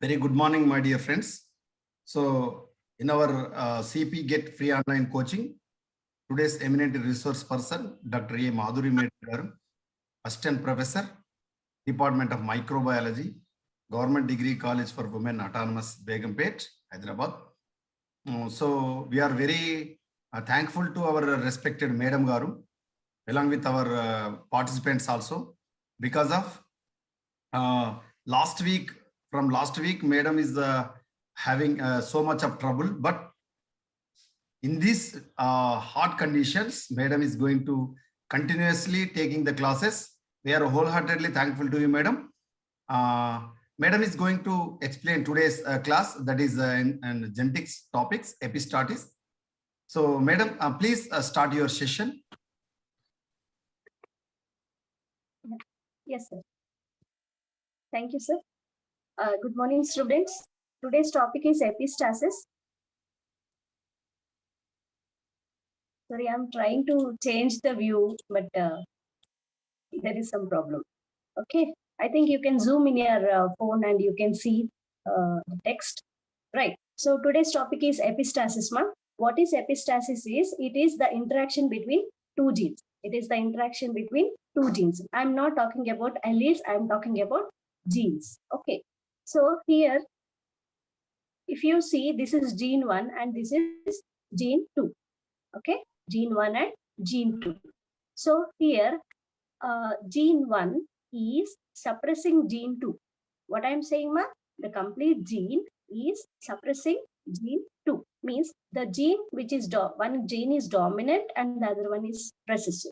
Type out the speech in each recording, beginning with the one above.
Very good morning, my dear friends. So, in our CP Get Free Online Coaching, today's eminent resource person, Dr. A. Madhuri Medgar, Assistant Professor, Department of Microbiology, Government Degree College for Women, Autonomous, Begumpet, Hyderabad. So, we are very thankful to our respected Madam Garu, along with our participants also, because of from last week, Madam is having so much of trouble, but in these hard conditions, Madam is going to continuously taking the classes. We are wholeheartedly thankful to you, Madam. Madam is going to explain today's class, that is in genetics topics, Epistasis. So, Madam, please start your session. Yes, sir. Thank you, sir. Good morning, students. Today's topic is epistasis. Sorry, I'm trying to change the view, but there is some problem. Okay, I think you can zoom in your phone and you can see the text. Right. So today's topic is epistasis, ma'am. What is epistasis is? It is the interaction between two genes. It is the interaction between two genes. I'm not talking about alleles. I'm talking about genes. Okay. So here, if you see, this is gene 1 and this is gene 2. Okay, gene 1 and gene 2. So here, gene 1 is suppressing gene 2. What I'm saying, ma? The complete gene is suppressing gene 2. Means the gene which is one gene is dominant and the other one is recessive.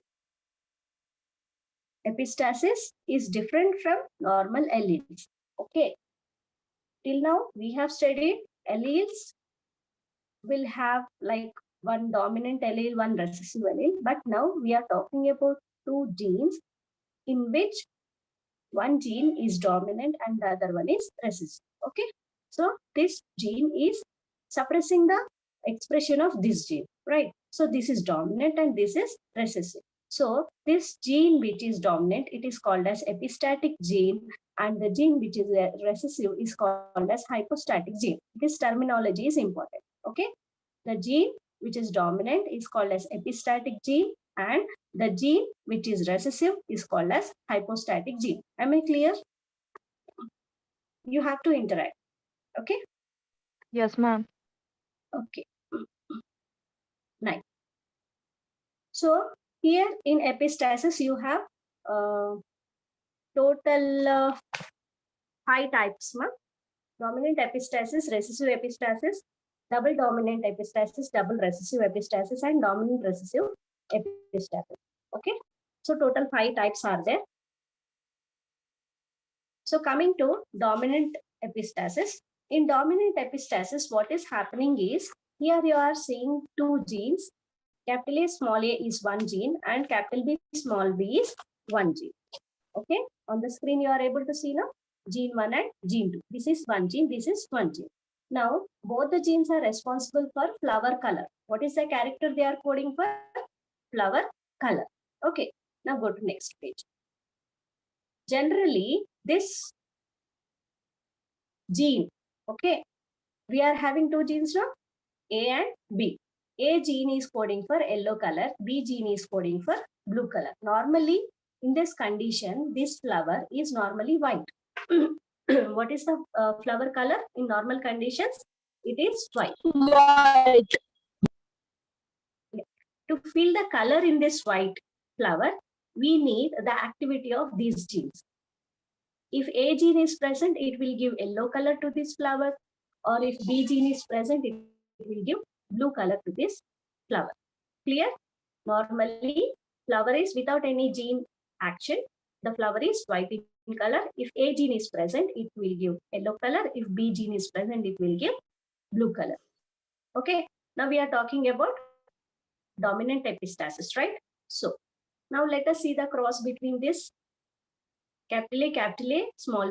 Epistasis is different from normal alleles. Okay. Till now, we have studied alleles will have like one dominant allele, one recessive allele. But now we are talking about two genes in which one gene is dominant and the other one is recessive. Okay. So this gene is suppressing the expression of this gene, right? So this is dominant and this is recessive. So this gene which is dominant, it is called as epistatic gene, and the gene which is recessive is called as hypostatic gene. This terminology is important. Okay. The gene which is dominant is called as epistatic gene, and the gene which is recessive is called as hypostatic gene. Am I clear? You have to interact. Okay. Yes, ma'am. Okay. Nice. So here in epistasis, you have total 5 types, ma'am. Dominant epistasis, recessive epistasis, double dominant epistasis, double recessive epistasis, and dominant recessive epistasis. Okay. So total 5 types are there. So coming to dominant epistasis. In dominant epistasis, what is happening is, here you are seeing two genes. Capital A small a is one gene and capital B small b is one gene. Okay. On the screen you are able to see now gene 1 and gene 2. This is one gene, this is one gene. Now both the genes are responsible for flower color. What is the character they are coding for? Flower color. Okay. Now go to next page. Generally, this gene, okay, we are having two genes now, A and B. A gene is coding for yellow color, B gene is coding for blue color. Normally, in this condition, this flower is normally white. What is the flower color in normal conditions? It is white. White. To fill the color in this white flower, we need the activity of these genes. If A gene is present, it will give yellow color to this flower, or if B gene is present, it will give blue color to this flower. Clear? Normally, flower is without any gene action. The flower is white in color. If A gene is present, it will give yellow color. If B gene is present, it will give blue color. Okay. Now we are talking about dominant epistasis, right? So now let us see the cross between this capital A, small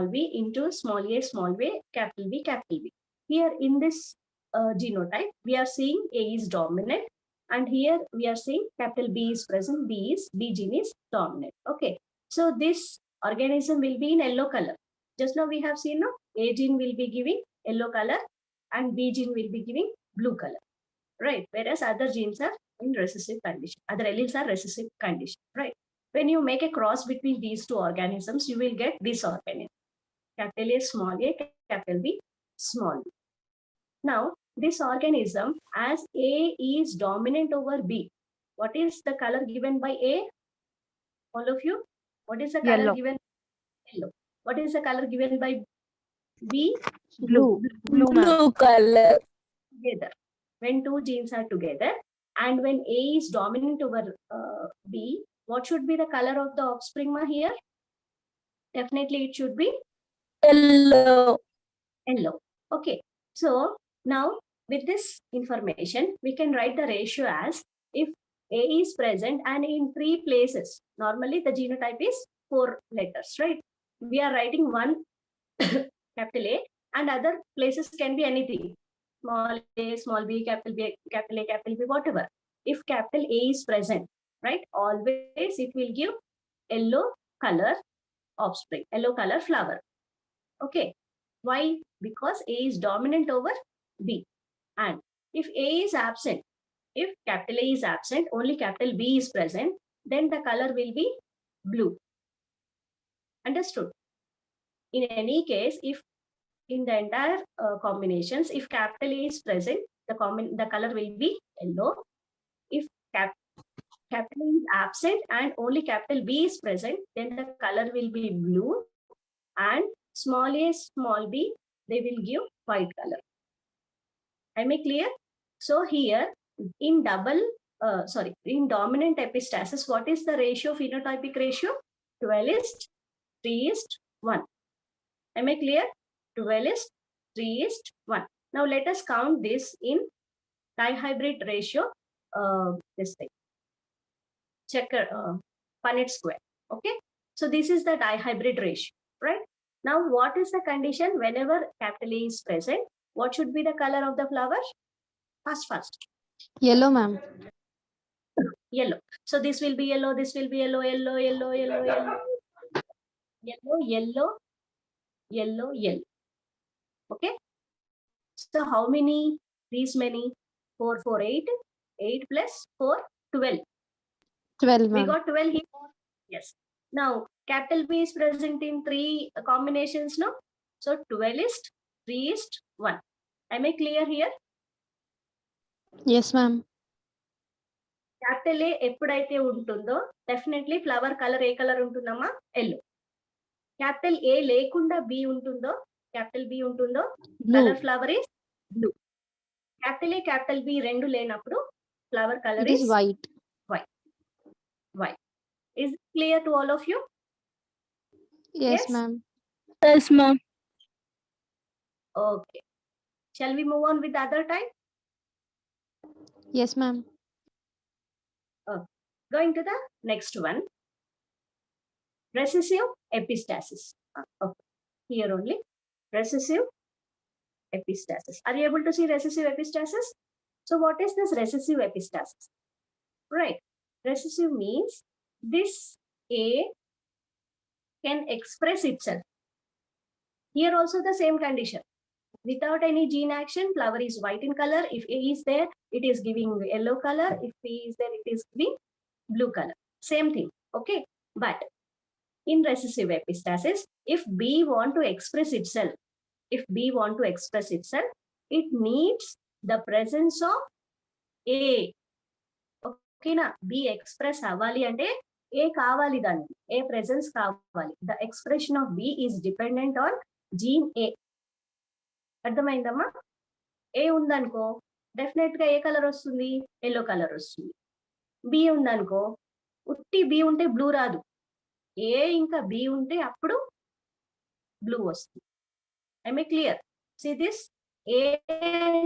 b into small a, capital B, capital B. Here in this genotype, we are seeing A is dominant, and here we are seeing capital B is present, B gene is dominant. Okay. So this organism will be in yellow color. Just now we have seen, no, A gene will be giving yellow color and B gene will be giving blue color, right? Whereas other genes are in recessive condition. Other alleles are recessive condition, right? When you make a cross between these two organisms, you will get this organism. Capital A, small a, capital B, small b. Now, this organism, as A is dominant over B, what is the color given by A? All of you? What is the color Yellow. given? Yellow. What is the color given by B? Blue. Blue, ma'am. Blue color. Together. When two genes are together and when A is dominant over B, what should be the color of the offspring here? Definitely it should be Yellow. yellow. Okay. So now with this information, we can write the ratio as if A is present and in 3 places. Normally the genotype is 4 letters, right? We are writing one capital A and other places can be anything. Small a, small b, capital B, capital A, capital B, whatever. If capital A is present, right? Always it will give yellow color offspring, yellow color flower. Okay. Why? Because A is dominant over B. And if A is absent, if capital A is absent, only capital B is present, then the color will be blue. Understood? In any case, if in the entire combinations, if capital A is present, the color will be yellow. If capital A is absent and only capital B is present, then the color will be blue. And small a, small b, they will give white color. Am I clear? So here in in dominant epistasis, what is the ratio, phenotypic ratio? 12:3:1. Am I clear? 12:3:1. Now let us count this in dihybrid ratio, this thing, Punnett square. Okay. So this is the dihybrid ratio, right? Now what is the condition? Whenever capital A is present, what should be the color of the flower? Fast. Yellow, ma'am. Yellow. So this will be yellow, this will be yellow, yellow, yellow, yellow, yellow, yellow, yellow, yellow, yellow. Okay. So how many? These many? 4, 4, 8. 8 plus 4, 12. 12, We ma'am. got 12 here. Yes. Now, capital B is present in 3 combinations, no? So 12:3:1. Am I clear here? Yes, ma'am. Capital A ఎప్పుడైతే ఉంటుందో definitely flower colour ఏ colour ఉంటుందమ్మా? Yellow. Capital A లేకుండా B ఉంటుందో, capital B ఉంటుందో, Blue. Colour flower is blue. Capital A capital B రెండు లేనప్పుడు flower colour It is is white. white. Is it clear to all of you? Yes, Yes. ma'am. Yes, ma'am. Okay. Shall we move on with the other type? Yes, ma'am. Going to the next one. Recessive epistasis. Okay. Here only. Recessive epistasis. Are you able to see recessive epistasis? So what is this recessive epistasis? Right. Recessive means this A can express itself. Here also the same condition. Without any gene action, flower is white in color. If A is there, it is giving yellow color. If B is there, it is giving blue color. Same thing. Okay. But in recessive epistasis, if B want to express itself, it needs the presence of A. Okay na? B express avali ante A kavali dani. A presence kavali. The expression of B is dependent on gene A. అర్థమైందమ్మా? ఏ ఉందనుకో definite గా ఏ colour వస్తుంది? Yellow colour వస్తుంది. B ఉందనుకో ఉట్టి B ఉంటే blue రాదు. ఏ ఇంకా బి ఉంటే అప్పుడు బ్లూ వస్తుంది. Am I clear? See this? A and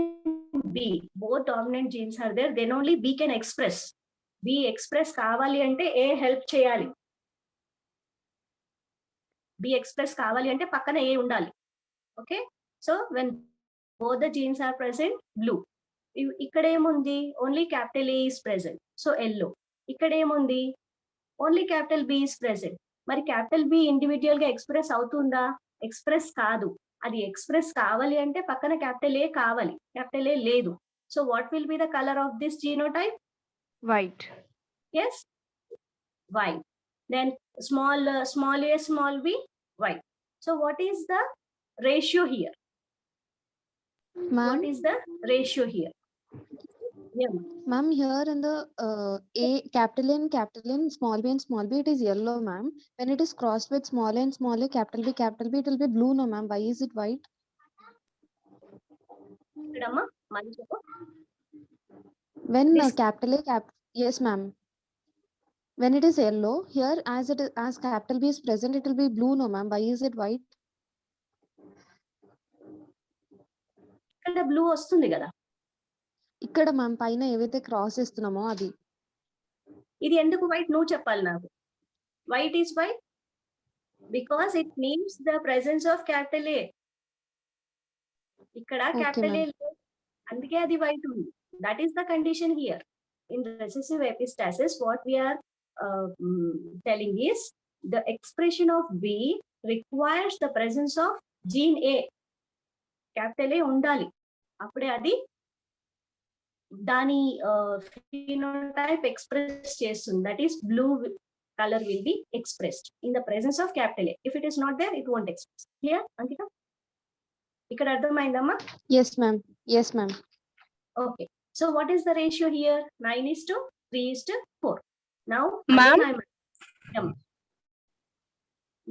B, both dominant genes are there. Then only B can express. B express కావాలి అంటే A help చేయాలి. B express కావాలి అంటే పక్కన A ఉండాలి. Okay? So when both the genes are present, blue. ఇక్కడ ఏముంది? Only capital A is present. So yellow. ఇక్కడ ఏముంది? Only capital B is present. మరి క్యాపిటల్ బి ఇండివిజువల్ గా ఎక్స్ప్రెస్ అవుతుందా? ఎక్స్ప్రెస్ కాదు. అది ఎక్స్ప్రెస్ కావాలి అంటే పక్కన క్యాపిటల్ ఏ కావాలి. క్యాపిటల్ ఏ లేదు. So what will be the colour of this genotype? White. Yes, white. Then small a, small b, white. So what is the ratio here? Ma'am, What is the ratio here? Yeah. ma'am, here in the A, capital N, small b and small b, it is yellow, ma'am. When it is crossed with small a and small a, capital B, it will be blue, no, ma'am. Why is it white? Ikkadamma, mali cheppu. When This- capital A, yes, ma'am. When it is yellow, here as capital B is present, it will be blue, no, ma'am. Why is it white? ఇక్కడ blue వస్తుంది కదా. ఇక్కడ ma'am పైన ఏవైతే cross చేస్తున్నామో అది. ఇది ఎందుకు వైట్? నువ్వు చెప్పాలి నాకు. White is why? Because it means the presence of capital A. ఇక్కడ క్యాపిటల్ ఏ లేదు, అందుకే అది వైట్ ఉంది. That is the condition here. In recessive epistasis what we are telling is the expression of B requires the presence of gene A. Capital A ఉండాలి, అప్పుడే అది దాని phenotype express చేస్తుంది. That is blue colour will be expressed in the presence of capital A. If it is not there, it won't express. Clear Ankita? ఇక్కడ అర్థమైందమ్మా? Yes ma'am, yes ma'am. Okay, so what is the ratio here? 9:3:4. Now Ma'am?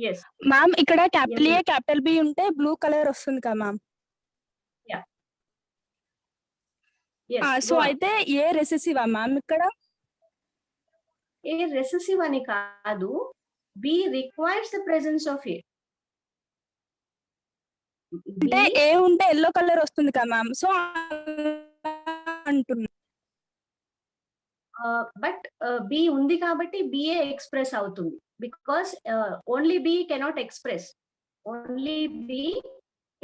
Yes ma'am ఇక్కడ capital Yes, A capital B ఉంటే blue colour వస్తుంది కదా ma'am. So అయితే ఏ రెసెసివా ma'am ఇక్కడ? ఏ recessive అని కాదు, B requires the presence of A. అంటే A ఉంటే ఎల్లో కలర్ వస్తుంది కదా మ్యామ్, సో అంటున్నా. బట్ బి ఉంది కాబట్టి బిఏ ఎక్స్ప్రెస్ అవుతుంది. Because only B cannot express. Only B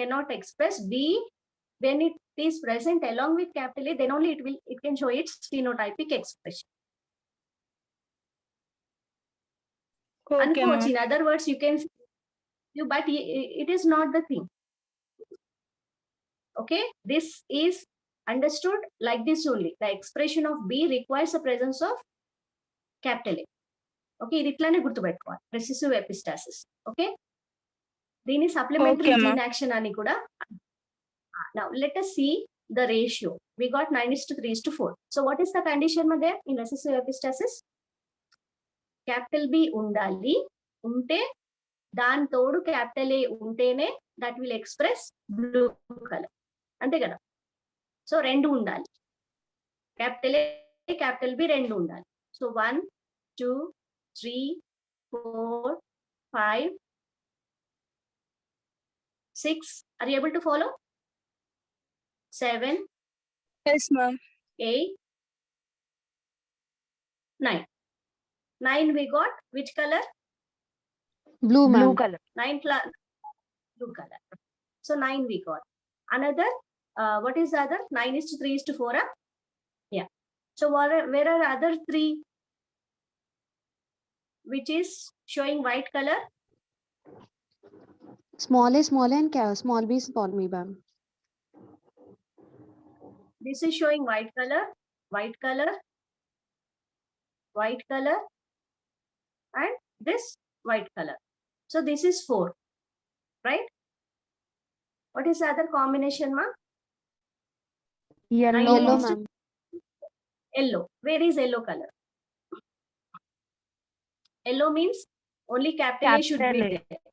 cannot express. B when it is present along with capital A, then only it can show its phenotypic expression. Okay, Unfortunately, in ma'am. other words, you can see, but it is not the thing. Okay, this is understood like this only. The expression of B requires the presence of capital A. Okay, ఇది ఇట్లానే గుర్తుపెట్టుకోవాలి. Recessive epistasis. Okay, దీని supplementary Okay, ma'am. gene action అని కూడా. Now let us see the ratio. We got 9:3:4. So what is the condition there in recessive epistasis? Capital B ఉండాలి, ఉంటే దాని తోడు క్యాపిటల్ ఏ ఉంటేనే that will express blue colour. అంతే కదా? సో రెండు ఉండాలి, క్యాపిటల్ ఏ క్యాపిటల్ బి రెండు ఉండాలి. So 1 2 3 4 5 6. Are you able to follow? 7 Yes, ma'am. 8 9. 9 we got which color? Blue, ma'am. color. 9 blue color. So 9 we got. Another, what is the other? 9:3:4. Yeah. So where are other 3 which is showing white color? Small a, small a, and small b, small b, ma'am. This is showing white color, white color, white color, and this white color. So this is 4, right? What is the other combination, ma? Yellow, Yellow, ma'am. ma'am. Yellow. Where is yellow color? Yellow means only capital A should be Capital A. there.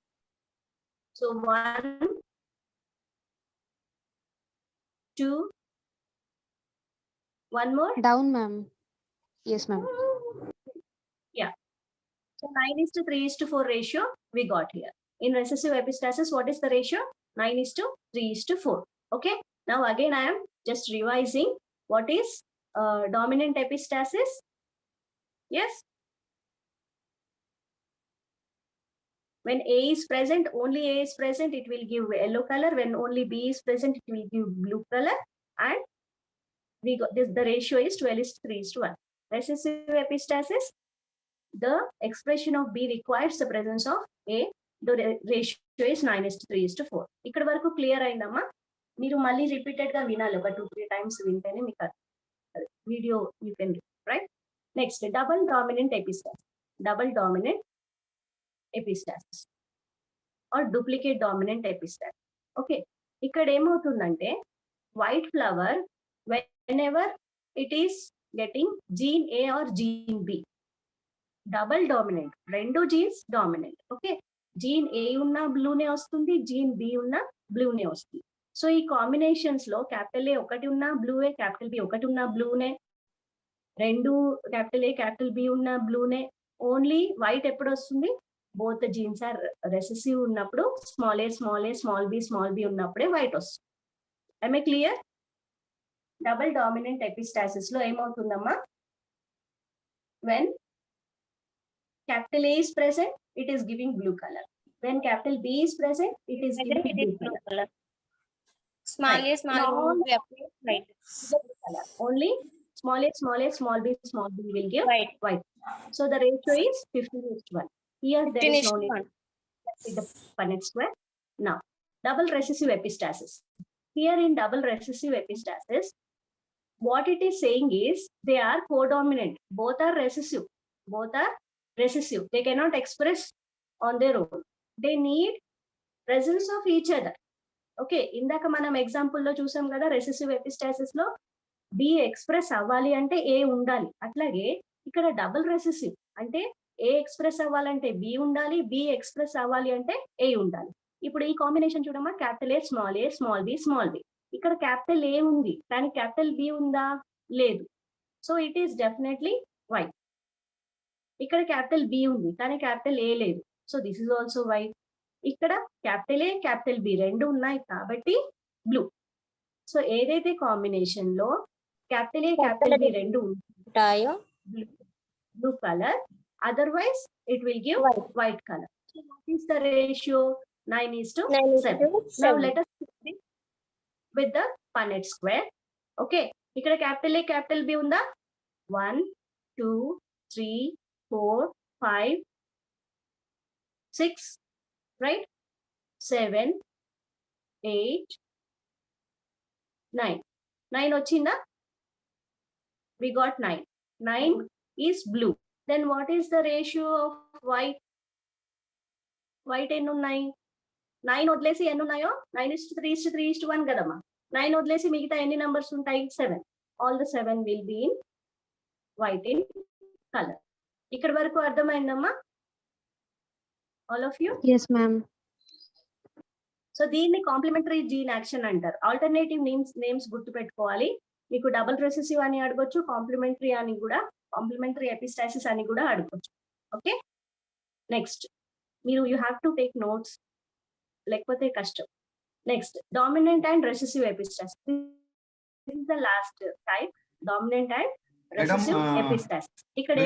So 1 2 one more. Down, ma'am. Yes, ma'am. So 9:3:4 ratio we got here. In recessive epistasis, what is the ratio? 9:3:4. Okay. Now again I am just revising what is dominant epistasis. Yes. When A is present, only A is present, it will give yellow color. When only B is present, it will give blue color. And we got this, the ratio is 12:3:1. Recessive epistasis, the expression of B requires the presence of A. The ratio is 9:3:4. ఇక్కడ వరకు clear అయిందమ్మా? మీరు మళ్ళీ repeated గా వినాలి, ఒక 2-3 times వింటేనే మీకు video you can write. Next double dominant epistasis. Double dominant epistasis or duplicate dominant epistasis. Okay, ఇక్కడ ఏమవుతుందంటే white flower whenever it is getting gene A or gene B, double dominant, రెండు genes dominant. Okay, gene A ఉన్న బ్లూనే వస్తుంది, gene B ఉన్న బ్లూనే వస్తుంది. So ఈ కాంబినేషన్స్ లో క్యాపిటల్ ఏ ఒకటి ఉన్న బ్లూనే, క్యాపిటల్ బి ఒకటి ఉన్న బ్లూనే, రెండు క్యాపిటల్ ఏ క్యాపిటల్ బి ఉన్న బ్లూనే. ఓన్లీ వైట్ ఎప్పుడు వస్తుంది? బోత్ జీన్స్ ఆర్ రెసెసివ్ ఉన్నప్పుడు, స్మాల్ ఏ స్మాల్ బి ఉన్నప్పుడే వైట్ వస్తుంది. I clear? Double dominant epistasis లో ఏమవుతుందమ్మా? when capital A is present, it is giving blue color. When capital B is present, it is giving blue color. Small a, small b, right. Only small b will give white. So the ratio is 15:1. Here there is no need with the Punnett square. Now, double recessive epistasis. Here in double recessive epistasis, what it is saying is they are codominant. Both are recessive. They cannot express on their own. They need presence of each other. Okay, ఇందాక మనం example లో చూసాం కదా, recessive epistasis లో B express అవ్వాలి అంటే ఏ ఉండాలి. అట్లాగే ఇక్కడ డబుల్ రెసెసివ్ అంటే ఏ ఎక్స్ప్రెస్ అవ్వాలంటే బి ఉండాలి, బి ఎక్స్ప్రెస్ అవ్వాలి అంటే ఏ ఉండాలి. ఇప్పుడు ఈ కాంబినేషన్ చూడమ్మా, క్యాపిటల్ ఏ స్మాల్ బి. ఇక్కడ క్యాపిటల్ ఏ ఉంది కానీ క్యాపిటల్ బి ఉందా? లేదు. So it is definitely white. ఇక్కడ క్యాపిటల్ బి ఉంది కానీ క్యాపిటల్ ఏ లేదు. So this is also white. ఇక్కడ క్యాపిటల్ ఏ క్యాపిటల్ బి రెండు ఉన్నాయి కాబట్టి బ్లూ. సో ఏదైతే కాంబినేషన్ లో క్యాపిటల్ ఏ క్యాపిటల్ బి రెండు ఉంటాయో blue colour, otherwise it will give white colour. So what is the ratio? 9:7. Now let us with the Punnett square. Okay, ఇక్కడ capital A capital B ఉందా? 1 2 3 4 5 6, right? 7 8 9. 9 వచ్చిందా? We got 9. 9 is blue. Then what is the ratio of white? White ఎన్ని ఉన్నాయి? 9 వదిలేసి ఎన్ని ఉన్నాయో? 9:3:1 కదమ్మా. 9 వదిలేసి మిగతా ఎన్ని నంబర్స్ ఉంటాయి? 7. All the 7 will be in white in color. ఇక్కడ వరకు అర్థమైందమ్మా? All of you? Yes, ma'am. So దీన్ని కాంప్లిమెంటరీ జీన్ యాక్షన్ అంటారు. ఆల్టర్నేటివ్ నేమ్స్ గుర్తుపెట్టుకోవాలి. మీకు డబుల్ రెసెసివ్ అని అడగొచ్చు, కాంప్లిమెంటరీ ఎపిస్టాసిస్ అని కూడా అడగొచ్చు. ఓకే, నెక్స్ట్ మీరు you have to take notes, లేకపోతే కష్టం. Next dominant and recessive epistasis. This is the last type, dominant and recessive epistasis. ఇక్కడ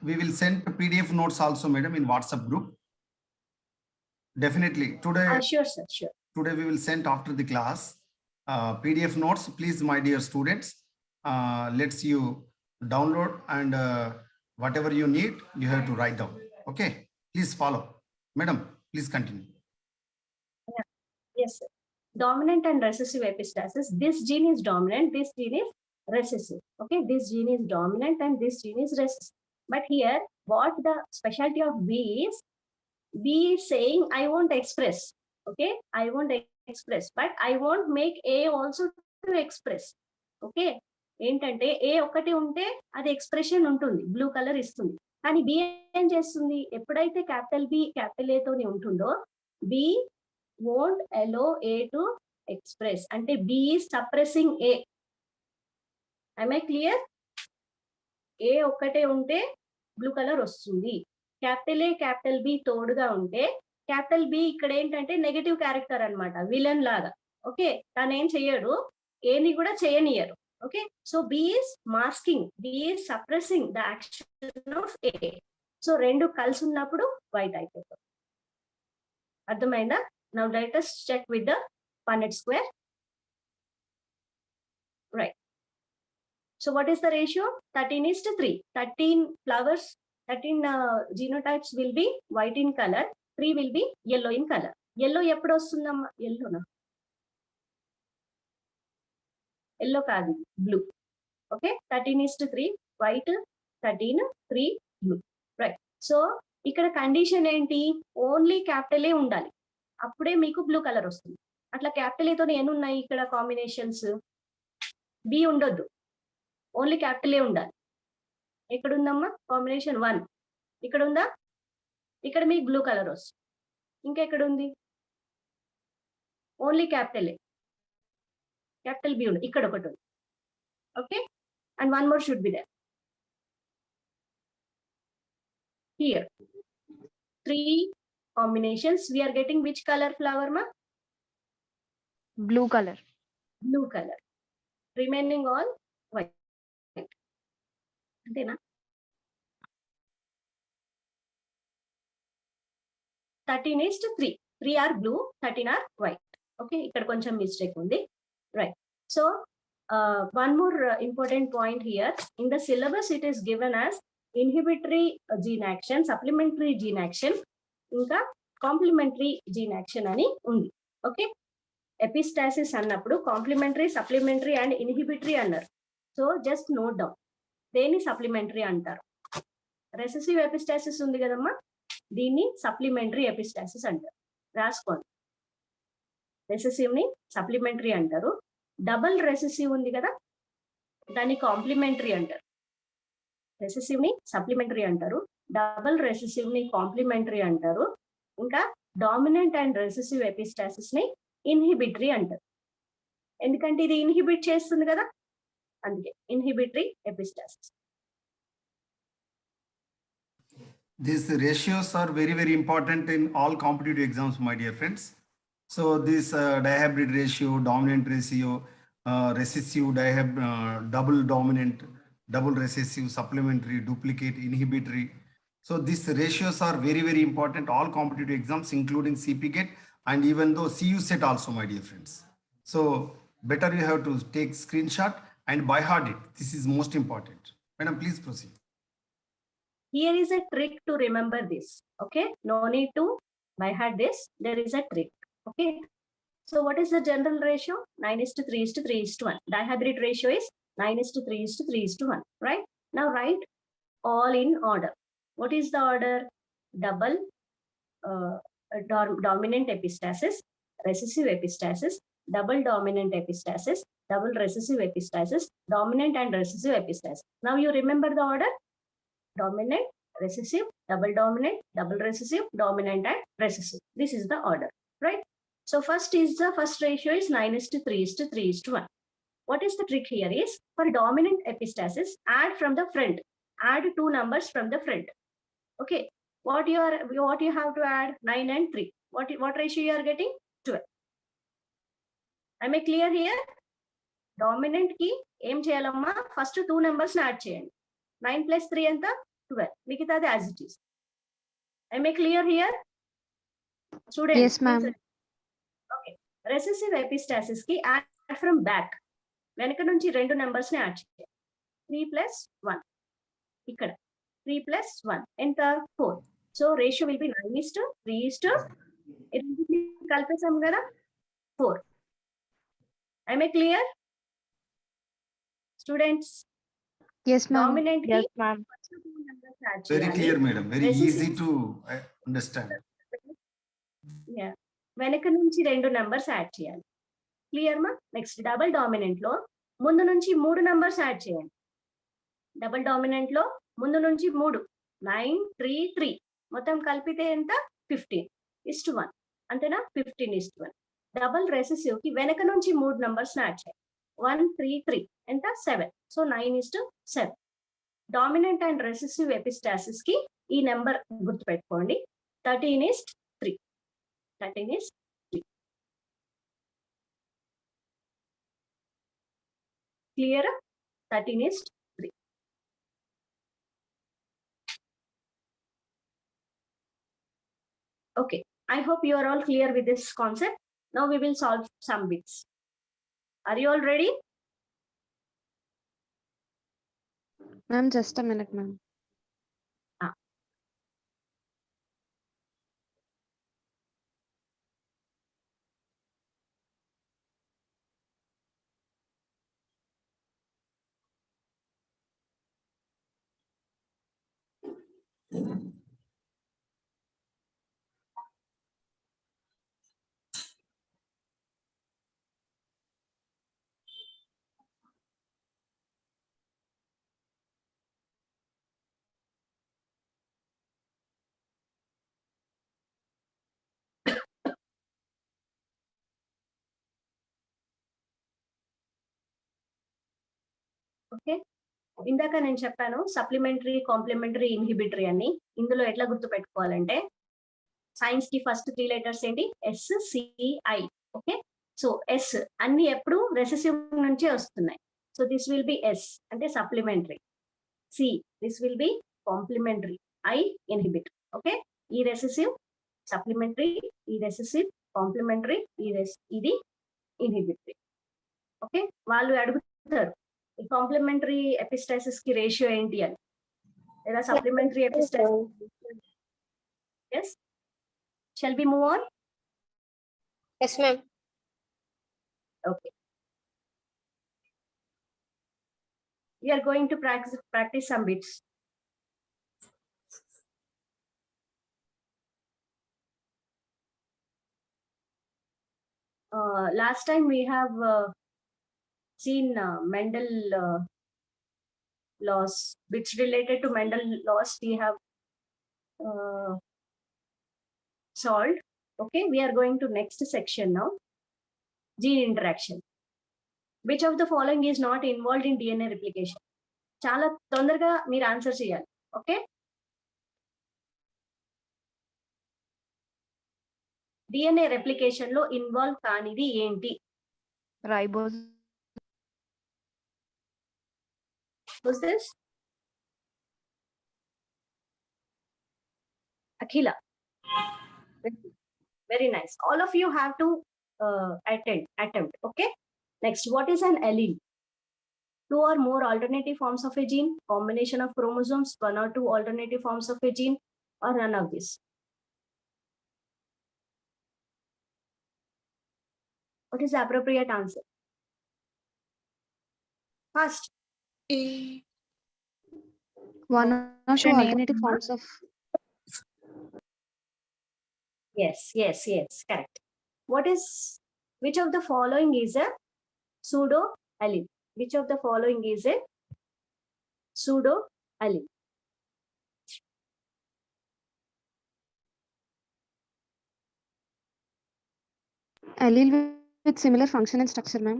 we will send PDF notes also, madam, in WhatsApp group. Definitely today. Sure sir, sure. Today we will send after the class PDF notes. Please, my dear students, let's you download and whatever you need, you have to write down. Okay, please follow. Madam, please continue. Yes sir. Dominant and recessive epistasis. This gene is dominant, this gene is recessive. Okay, this gene is dominant and this gene is recessive. But here what the specialty of B is, B is saying I won't express. Okay, I won't express, but I won't make A also to express. Okay, ఏంటంటే ఏ ఒకటి ఉంటే అది expression ఉంటుంది, blue colour ఇస్తుంది. కానీ B ఏం చేస్తుంది? ఎప్పుడైతే క్యాపిటల్ బి క్యాపిటల్ ఏ తోని ఉంటుందో B won't allow A to express. అంటే B is suppressing A. Am I clear? A ఒక్కటే ఉంటే బ్లూ కలర్ వస్తుంది. క్యాపిటల్ ఏ క్యాపిటల్ బి తోడుగా ఉంటే క్యాపిటల్ బి ఇక్కడ ఏంటంటే నెగటివ్ క్యారెక్టర్ అన్నమాట, విలన్ లాగా. ఓకే, తను ఏం చెయ్యడు, ఏని కూడా చేయనియరు. Okay, so B is masking, B is suppressing the action of A. So రెండు కలిసి ఉన్నప్పుడు వైట్ అయిపోతుంది. అర్థమైందా? Now let us check with the Punnett square. Right. So what is the ratio? 13:3. 13 flowers 13 genotypes will be white in color, 3 will be yellow in color. Yellow ఎప్పుడు వస్తుందమ్మా? Yellow yellow కాదు, blue. Okay, 13:3 white, 13, 3 blue. Right. So ఇక్కడ condition ఏంటి? Only capital A ఉండాలి, అప్పుడే మీకు blue colour వస్తుంది. అట్లా క్యాపిటల్ ఏతో ఎన్ని ఉన్నాయి ఇక్కడ కాంబినేషన్స్? బి ఉండొద్దు, ఓన్లీ క్యాపిటల్ ఏ ఉండాలి. ఎక్కడ ఉందమ్మా కాంబినేషన్ 1? ఇక్కడ ఉందా? ఇక్కడ మీకు బ్లూ కలర్ వస్తుంది. ఇంకా ఎక్కడ ఉంది? Only capital A, capital B ఉంది, ఇక్కడ ఒకటి ఉంది. Okay, and one more should be there. Here 3 combinations. We are getting which color flower, ma? Blue color. Blue color. Remaining all white. Antena? 13:3. 3 are blue, 13 are white. Okay, ikkada koncham mistake undi. Right. So one more important point here. In the syllabus, it is given as inhibitory gene action, supplementary gene action, ఇంకా complementary gene action అని ఉంది. Okay, epistasis అన్నప్పుడు complementary, supplementary and inhibitory అన్నారు. So just note down, దేన్ని supplementary అంటారు. Recessive epistasis ఉంది కదమ్మా, దీన్ని సప్లిమెంటరీ ఎపిస్టాసిస్ అంటారు. రాసుకోండి, రెసెసివ్ ని సప్లిమెంటరీ అంటారు. డబుల్ రెసెసివ్ ఉంది కదా, దాన్ని కాంప్లిమెంటరీ అంటారు. రెసెసివ్ ని సప్లిమెంటరీ అంటారు, డబుల్ రెసెసివ్ ని కాంప్లిమెంటరీ అంటారు, ఇంకా డామినెంట్ అండ్ రెసెసివ్ ఎపిస్టాసిస్ ని ఇన్హిబిటరీ అంటారు. ఎందుకంటే ఇది ఇన్హిబిట్ చేస్తుంది కదా, అందుకే inhibitory epistasis. These ratios are very, very important in all competitive exams, my dear friends. So this dihybrid ratio, dominant ratio, recessive, double dominant, double recessive, supplementary, duplicate, inhibitory. So these ratios are very, very important. All competitive exams, including CP GATE and even though CU set also, my dear friends. So better you have to take screenshot and by heart it. This is most important. Madam, please proceed. Here is a trick to remember this. Okay, no need to by heart this. There is a trick. Okay. So what is the general ratio? 9:3:3:1. Dihybrid ratio is 9:3:3:1. Right? Now write all in order. What is the order? Double dominant epistasis, recessive epistasis, double dominant epistasis, double recessive epistasis, dominant and recessive epistasis. Now you remember the order? Dominant, recessive, double dominant, double recessive, dominant and recessive. This is the order, right? So first ratio is 9:3:3:1. What is the trick here is, for dominant epistasis, add from the front. Add 2 numbers from the front. Okay, what you have to add? 9 and 3. What ratio you are getting? 12. Am I clear here? Dominant ki em cheyalamma, first 2 numbers ni add cheyandi. 9 plus 3 anta 12. Mikitadi as it is. Am I clear here? Students? Yes, ma'am. Okay. Recessive epistasis ki add from back. వెనక నుంచి 2 numbers ని add చేయాలి. 3 plus 1. ఇక్కడ 3 plus 1 ఎంత? 4. So ratio will be 9:3:2. కలిపేసాం కదా, 4. Am I clear? Students? Yes, ma'am. Dominant ki Yes, ma'am. first 2 numbers add Very చేయాలి. clear, madam. Very Recessive- easy to understand. Yeah. వెనక నుంచి 2 numbers యాడ్ చేయాలి. Clear మా? Next double dominant లో ముందు నుంచి 3 numbers add చేయండి. డబుల్ డామినెంట్ లో ముందు నుంచి 3, 9, 3, 3 మొత్తం కలిపితే ఎంత? 15:1. అంతేనా? 15:1. డబుల్ రెసెసివ్ కి వెనక నుంచి 3 numbers యాడ్ చేయాలి. 1, 3, 3 ఎంత? 7. So 9:7. Dominant and recessive epistasis కి ఈ నెంబర్ గుర్తుపెట్టుకోండి. 13:3. 13:3. Clear? 13:3. Okay, I hope you are all clear with this concept. Now we will solve some bits. Are you all ready? Ma'am, just a minute, ma'am. Okay, ఇందాక నేను చెప్పాను supplementary complementary inhibitory అని. ఇందులో ఎట్లా గుర్తు పెట్టుకోవాలంటే science కి first 3 letters ఏంటి? SCI. ఓకే, సో ఎస్ అన్ని ఎప్పుడు రెసెసివ్ నుంచే వస్తున్నాయి. So this will be S అంటే supplementary. C this will be complementary. I inhibitory. Okay, ఈ రెసెసివ్ సప్లిమెంటరీ, ఈ రెసెసివ్ కాంప్లిమెంటరీ, ఇది ఇన్హిబిటరీ. ఓకే, వాళ్ళు అడుగుతారు కాంప్లిమెంటరీ ఎపిస్టాసిస్ కి రేషియో ఏంటి అని, లేదా supplementary epistasis. yes, shall we move on? Yes, ma'am. Okay, we are going to practice some bits. Last time we have seen Mendel laws, bits related to Mendel laws we have solved. Okay, we are going to next section now. Gene interaction. Which of the following is not involved in DNA replication? చాలా తొందరగా మీరు answer చేయాలి. Okay, DNA replication లో involve కానిది ఏంటి? Ribose. Who's this? Akhila. Very nice. All of you have to attempt. Okay. Next, what is an allele? 2 or more alternative forms of a gene, combination of chromosomes, 1 or 2 alternative forms of a gene, or none of this. What is the appropriate answer? First, One or two alternative forms of. yes, correct. Which of the following is a pseudo allele? Which of the following is a pseudo allele? Allele with similar function and structure, ma'am.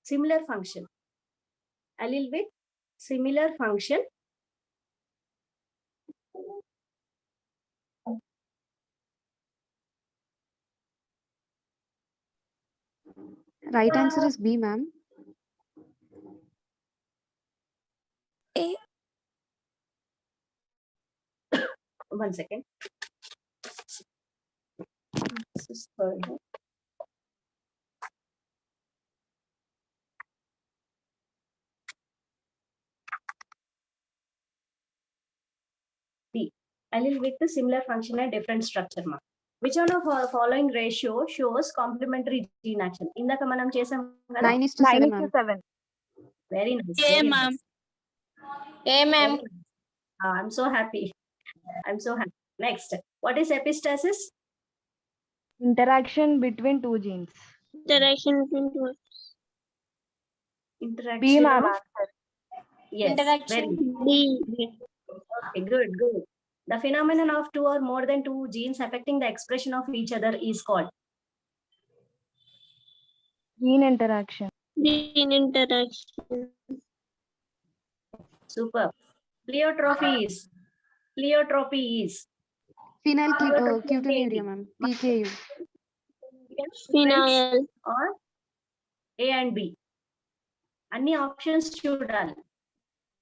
Similar function. Allele with similar function. Right answer is B, ma'am. One second. This is third. B. Allele with the similar function and different structure, ma. Which one of our following ratio shows complementary gene action? Indaka manam chesam kada? 9:7, ma'am. Very nice. Yeah, very ma'am. nice. Yeah, ma'am. Very nice. I'm so happy. Next, what is epistasis? Interaction between two genes. Interaction between two. Interaction B, ma'am. of, yes, Interaction. very B. okay, good. The phenomenon of 2 or more than 2 genes affecting the expression of each other is called Gene interaction. Gene interaction. super. Pleiotropy is Phenylketonuria, ma'am. PKU. Phenyl. or A and B. Any options చూడాలి.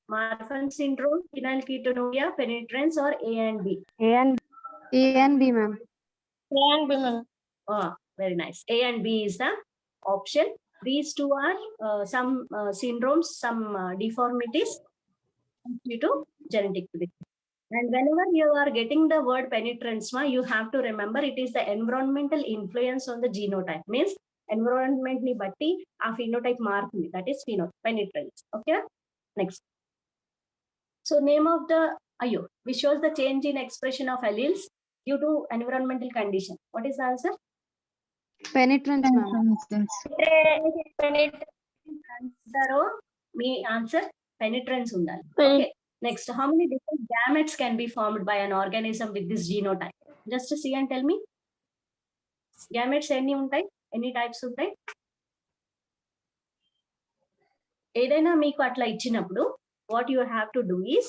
Marfan syndrome, phenylketonuria, penetrance, or A and B. A and B, ma'am. A and B, ma'am. Oh, very nice. A and B is the option. These two are some syndromes, some deformities due to genetic predictor. And whenever you are getting the word penetrance, you have to remember it is the environmental influence on the genotype. Means environment ని బట్టి ఆ phenotype మారుతుంది. That is penetrance. Okay, next. So name of the which shows the change in expression of alleles due to environmental condition. What is the answer? Penetrance, ma'am. Answer me answer penetrance undali. Okay, next, how many different gametes can be formed by an organism with this genotype? Just see and tell me. Gametes ఎన్ని ఉంటాయి, ఎన్ని types ఉంటాయి? ఏదైనా మీకు అట్లా ఇచ్చినప్పుడు what you have to do is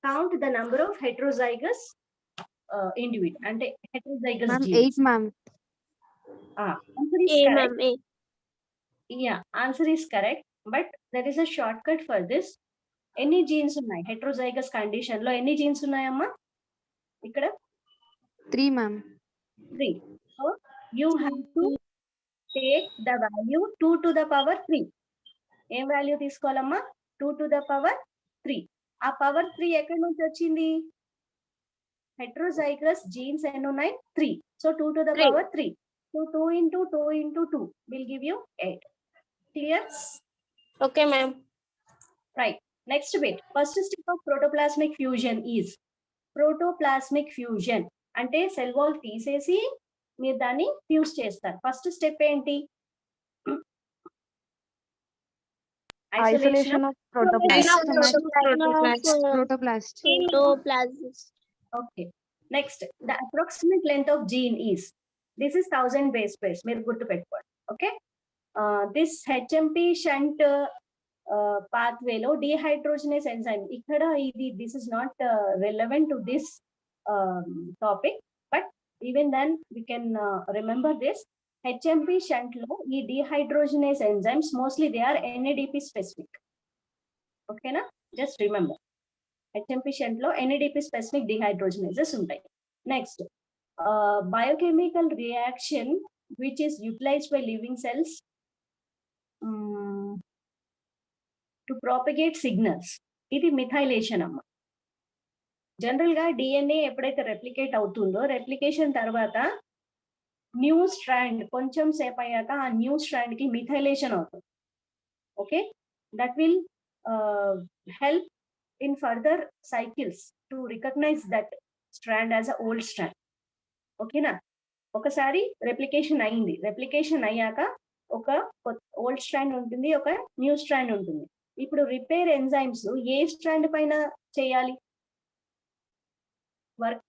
count the number of heterozygous individual అంటే heterozygous Ma'am, genes. 8, ma'am. Answer is correct. Yeah, answer is correct, but there is a shortcut for this. ఎన్ని jeans ఉన్నాయి heterozygous condition లో? ఎన్ని jeans ఉన్నాయమ్మా ఇక్కడ? 3, ma'am. 3. So you have to take the value 2 to the power 3. ఏం value తీసుకోవాలమ్మా? 2 to the power 3. ఆ power 3 ఎక్కడి నుంచి వచ్చింది? heterozygous genes ఎన్ని ఉన్నాయి? 3. So 2 to the power 3. So 2 into 2 into 2 will give you 8. Clear? Okay, ma'am. Right. Next bit. First step of protoplasmic fusion is protoplasmic fusion. అంటే cell wall తీసేసి మీరు దాన్ని ఫ్యూజ్ చేస్తారు. ఫస్ట్ స్టెప్ ఏంటి? Isolation of Protoplast. Okay. Next, the approximate length of gene is, this is 1000 base pairs. మీరు గుర్తు పెట్టుకోండి. Okay. This HMP shunt pathway లో dehydrogenase enzyme ఇక్కడ ఇది, this is not relevant to this topic, but even then we can remember this. HMP shunt లో ఈ dehydrogenase enzymes mostly they are NADP specific. Okay na? Just remember. HMP shunt లో NADP specific dehydrogenases ఉంటాయి. Next, biochemical reaction which is utilized by living cells to propagate signals. ఇది methylation అమ్మ. General గా DNA ఎప్పుడైతే replicate అవుతుందో, replication తర్వాత new strand కొంచెం సేపు అయ్యాక ఆ న్యూ స్ట్రాండ్ కి మిథైలేషన్ అవుతుంది. Okay, that will help in further cycles to recognise that strand as a old strand. ఓకేనా? ఒకసారి రెప్లికేషన్ అయింది, రెప్లికేషన్ అయ్యాక ఒక ఓల్డ్ స్ట్రాండ్ ఉంటుంది, ఒక న్యూ స్ట్రాండ్ ఉంటుంది. ఇప్పుడు రిపేర్ ఎంజైమ్స్ ఏ స్ట్రాండ్ పైన చేయాలి work?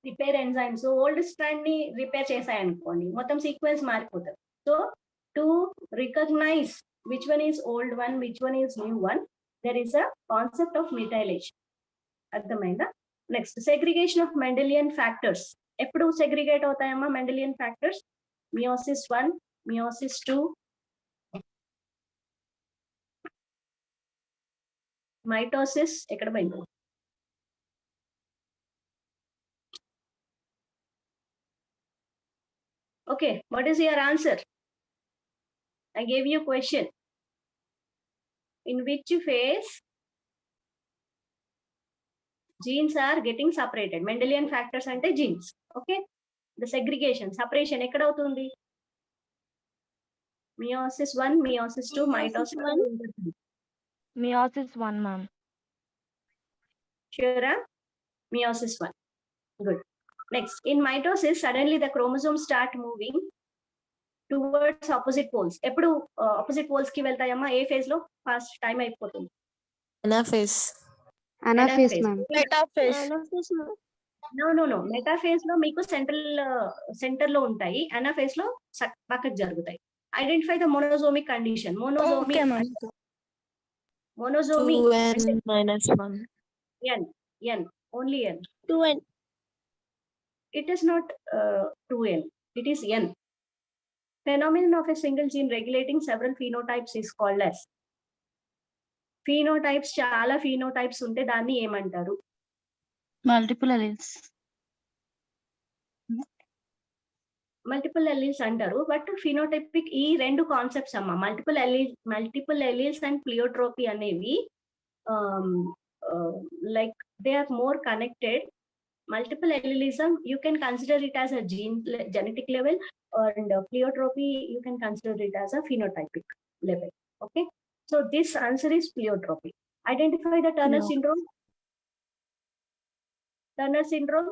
Repair enzymes old strand ని రిపేర్ చేశాయనుకోండి, మొత్తం సీక్వెన్స్ మారిపోతుంది. So to recognize which one is old one, which one is new one, there is a concept of methylation. అర్థమైందా? Next, segregation of Mendelian factors. ఎప్పుడు segregate అవుతాయమ్మా Mendelian factors? Meiosis 1, meiosis 2, mitosis ఎక్కడ పోయింది? Okay, what is your answer? I gave you a question. In which phase genes are getting separated? Mendelian factors ante genes. Okay, the segregation, separation ekkada avutundi? Meiosis 1, meiosis 2, mitosis 1. Meiosis 1, ma'am. Sure, meiosis 1. Good. Next, in mitosis, suddenly the chromosomes start moving towards opposite poles. ఎప్పుడు opposite poles కి వెళ్తాయమ్మా? ఏ phase లో? Fast time అయిపోతుంది. Anaphase, ma'am. No. Metaphase లో మీకు centre లో ఉంటాయి, అనాఫేజ్ లో పక్కకు జరుగుతాయి. Identify the monosomic condition. Monosomy n, only n. 2n. It is not 2n, it is n. Phenomenon of a single gene regulating several phenotypes is called as. Phenotypes, చాలా phenotypes ఉంటే దాన్ని ఏమంటారు? Multiple alleles. Multiple alleles అంటారు, but phenotypic ఈ రెండు concepts అమ్మా. Multiple alleles and pleiotropy అనేవి like they are more connected multiple allelism, you can consider it as a genetic level, and pleiotropy, you can consider it as a phenotypic level. Okay. So this answer is pleiotropy. Identify the Turner No. syndrome. Turner syndrome.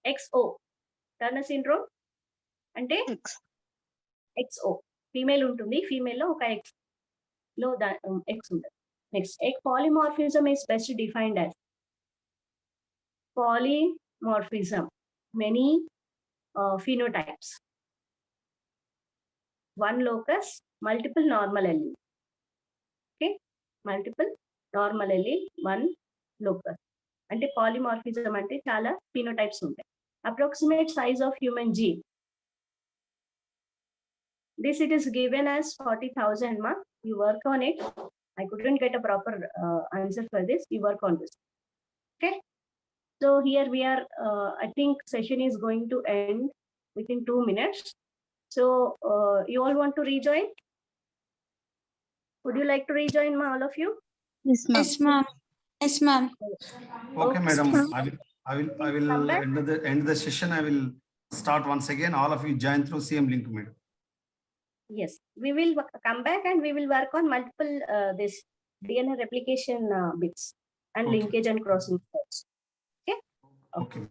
XO. Turner syndrome అంటే XO. Female ఉంటుంది, female లో ఒక X లో X ఉంటుంది. Next egg polymorphism is best defined as polymorphism, many phenotypes, one locus, multiple normal allele. Okay, multiple normal allele, one locus. అంటే polymorphism అంటే చాలా phenotypes ఉంటాయి. Approximate size of human gene. This it is given as 40,000 mark. You work on it. I couldn't get a proper answer for this. You work on this. Okay. So here we are. I think session is going to end within 2 minutes. So you all want to rejoin? Would you like to rejoin, all of you? Yes, ma'am. Yes, ma'am. Yes, ma'am. Okay, madam. I will Come back. end the session. I will start once again. All of you join through same link, madam. Yes, we will come back and we will work on multiple this DNA replication bits and Okay. linkage and crossing. Okay. Okay.